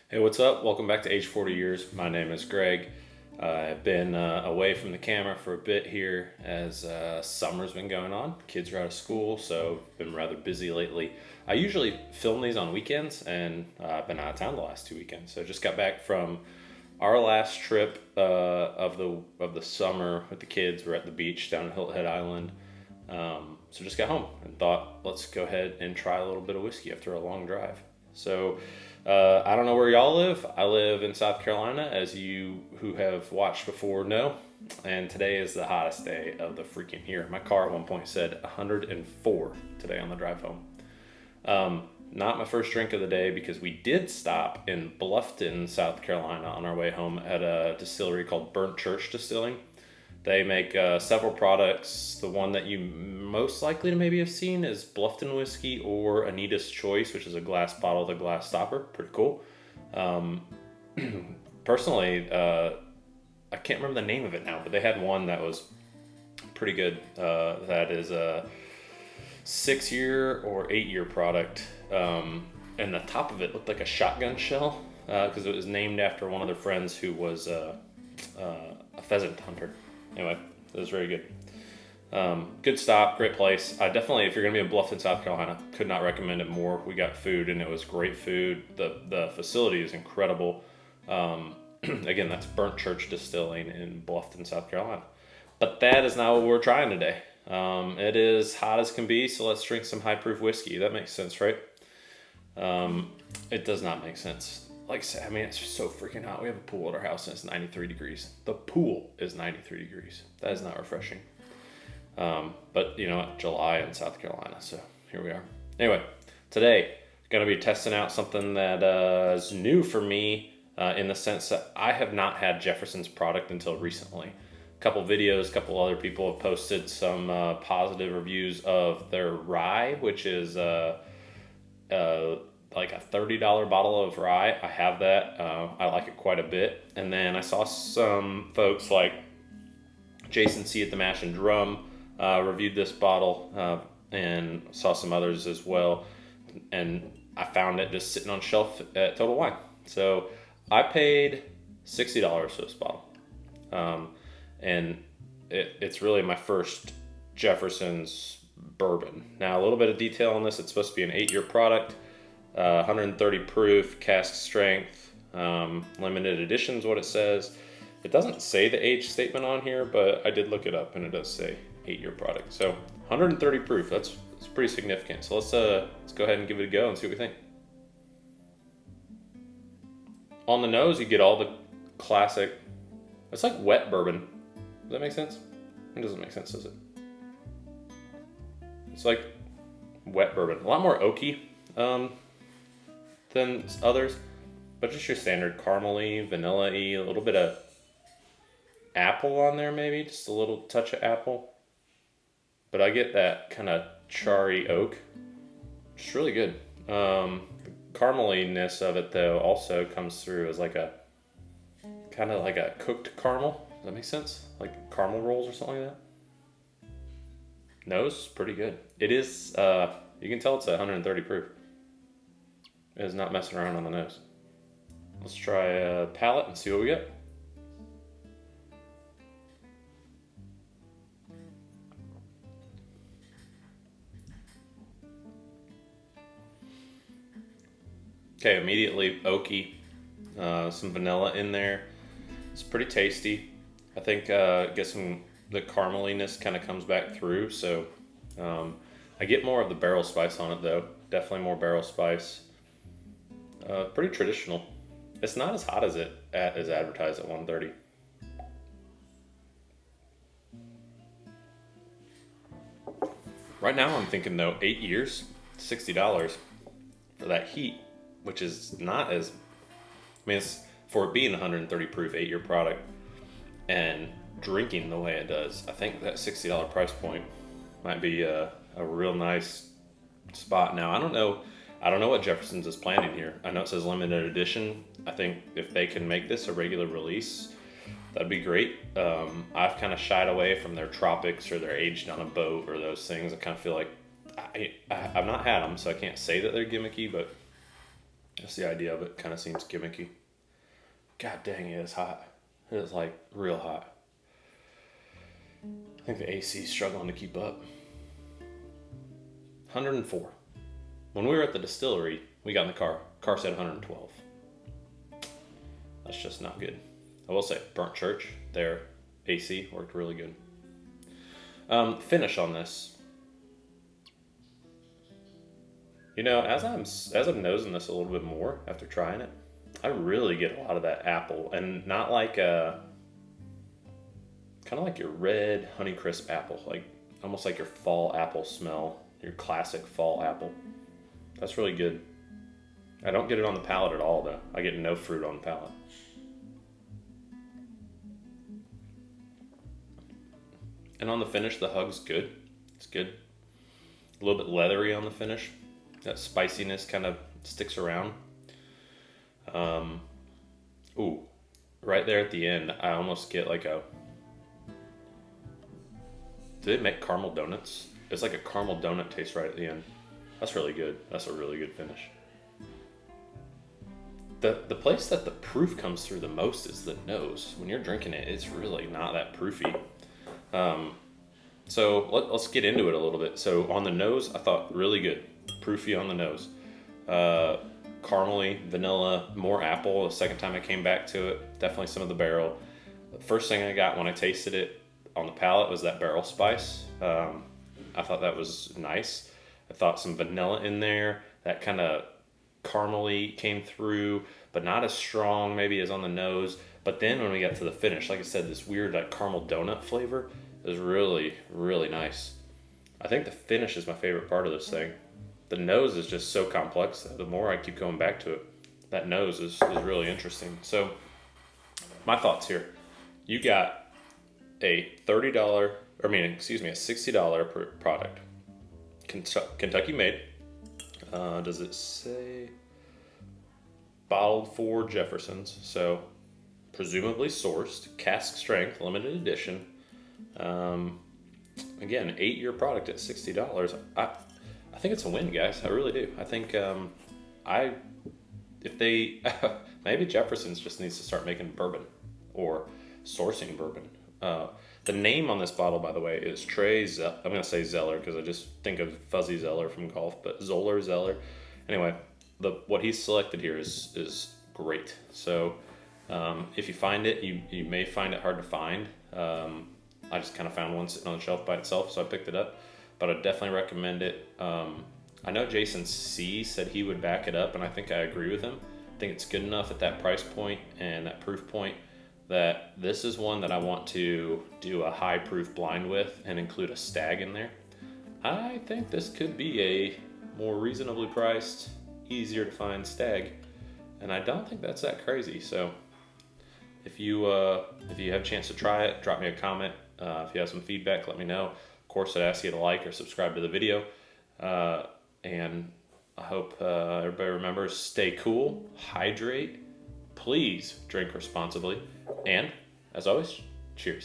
Hey, what's up? Welcome back to Age 40 Years. My name is Greg. I've been away from the camera for a bit here as summer's been going on. Kids are out of school, so been rather busy lately. I usually film these on weekends, and I've been out of town the last 2 weekends. So just got back from our last trip of the summer with the kids. We're at the beach down at Hilton Head Island. So just got home and thought, let's go ahead and try a little bit of whiskey after a long drive. So I don't know where y'all live. I live in South Carolina, as you who have watched before know. And today is the hottest day of the freaking year. My car at one point said 104 today on the drive home. Not my first drink of the day because we did stop in Bluffton, South Carolina on our way home at a distillery called Burnt Church Distilling. They make several products. The one that you most likely to maybe have seen is Bluffton Whiskey or Anita's Choice, which is a glass bottle with a glass stopper. Pretty cool. Personally, I can't remember the name of it now, but they had one that was pretty good. That is a 6-year or 8-year product. And the top of it looked like a shotgun shell because it was named after one of their friends who was a pheasant hunter. Anyway, it was very good. Good stop, great place. I definitely, if you're going to be in Bluffton, South Carolina, could not recommend it more. We got food, and it was great food. The facility is incredible. Again, that's Burnt Church Distilling in Bluffton, South Carolina. But that is not what we're trying today. It is hot as can be, so let's drink some high-proof whiskey. That makes sense, right? It does not make sense. Like I said, I mean, it's so freaking hot. We have a pool at our house and it's 93 degrees. The pool is 93 degrees. That is not refreshing. But you know what? July in South Carolina, so here we are. Anyway, today, going to be testing out something that is new for me in the sense that I have not had Jefferson's product until recently. A couple videos, a couple other people have posted some positive reviews of their rye, which is like a $30 bottle of rye. I have that. I like it quite a bit. And then I saw some folks like Jason C. at the Mash and Drum reviewed this bottle and saw some others as well. And I found it just sitting on shelf at Total Wine. So I paid $60 for this bottle. And it's really my first Jefferson's bourbon. Now, a little bit of detail on this. It's supposed to be an 8-year product. 130 proof, cask strength, limited edition is what it says. It doesn't say the age statement on here, but I did look it up and it does say 8-year product. So 130 proof, that's pretty significant. So let's go ahead and give it a go and see what we think. On the nose, you get all the classic, it's like wet bourbon. Does that make sense? It doesn't make sense, does it? It's like wet bourbon, a lot more oaky than others, but just your standard caramely, vanilla-y, a little bit of apple on there maybe, just a little touch of apple. But I get that kind of charry oak. It's really good. The carameliness of it though also comes through as like a kind of like a cooked caramel. Does that make sense? Like caramel rolls or something like that. Nose, pretty good. It is, you can tell it's 130 proof. It is not messing around on the nose. Let's try a palate and see what we get. Okay, immediately oaky, some vanilla in there. It's pretty tasty. I think get some, the carameliness kind of comes back through. So I get more of the barrel spice on it though. Definitely more barrel spice. Pretty traditional. It's not as hot as it is advertised at 130. Right now I'm thinking though, 8 years, $60 for that heat, which is not as, I mean, it's, for it being 130 proof 8-year product and drinking the way it does, I think that $60 price point might be a real nice spot. Now, I don't know what Jefferson's is planning here. I know it says limited edition. I think if they can make this a regular release, that'd be great. I've kind of shied away from their tropics or their aged on a boat or those things. I kind of feel like I've not had them, so I can't say that they're gimmicky, but Just the idea of it kind of seems gimmicky. God dang, it is hot. It is like real hot. I think the AC is struggling to keep up. 104. When we were at the distillery, we got in the car. Car said 112. That's just not good. I will say, Burnt Church, their AC worked really good. Finish on this. You know, as I'm nosing this a little bit more after trying it, I really get a lot of that apple, and not like kind of like your red Honeycrisp apple, like almost like your fall apple smell, your classic fall apple. That's really good. I don't get it on the palate at all, though. I get no fruit on the palate. And on the finish, the hug's good. It's good. A little bit leathery on the finish. That spiciness kind of sticks around. Ooh, right there at the end, I almost get like a... Do they make caramel donuts? It's like a caramel donut taste right at the end. That's really good. That's a really good finish. The place that the proof comes through the most is the nose. When you're drinking it, it's really not that proofy. So let's get into it a little bit. So on the nose, I thought really good. Proofy on the nose. Caramely, vanilla, more apple. The second time I came back to it, definitely some of the barrel. The first thing I got when I tasted it on the palate was that barrel spice. I thought that was nice. I thought some vanilla in there. That kind of caramely came through, but not as strong maybe as on the nose. But then when we got to the finish, like I said, this weird like caramel donut flavor is really, really nice. I think the finish is my favorite part of this thing. The nose is just so complex. The more I keep going back to it, that nose is really interesting. So my thoughts here. You got a a $60 product. Kentucky made. Does it say bottled for Jefferson's? So presumably sourced, cask strength, limited edition. Again, 8-year product at $60. I think it's a win, guys. I really do. I think if they maybe Jefferson's just needs to start making bourbon or sourcing bourbon. The name on this bottle, by the way, is I'm going to say Zeller because I just think of Fuzzy Zeller from golf, but Zoller Zeller. Anyway, what he's selected here is great. So if you find it, you may find it hard to find. I just kind of found one sitting on the shelf by itself, so I picked it up. But I definitely recommend it. I know Jason C. said he would back it up, and I think I agree with him. I think it's good enough at that price point and that proof point that this is one that I want to do a high proof blind with and include a stag in there. I think this could be a more reasonably priced, easier to find stag, and I don't think that's that crazy. So if you have a chance to try it, drop me a comment. If you have some feedback, let me know. Of course, I'd ask you to like or subscribe to the video. And I hope everybody remembers, stay cool, hydrate, please drink responsibly, and as always, cheers.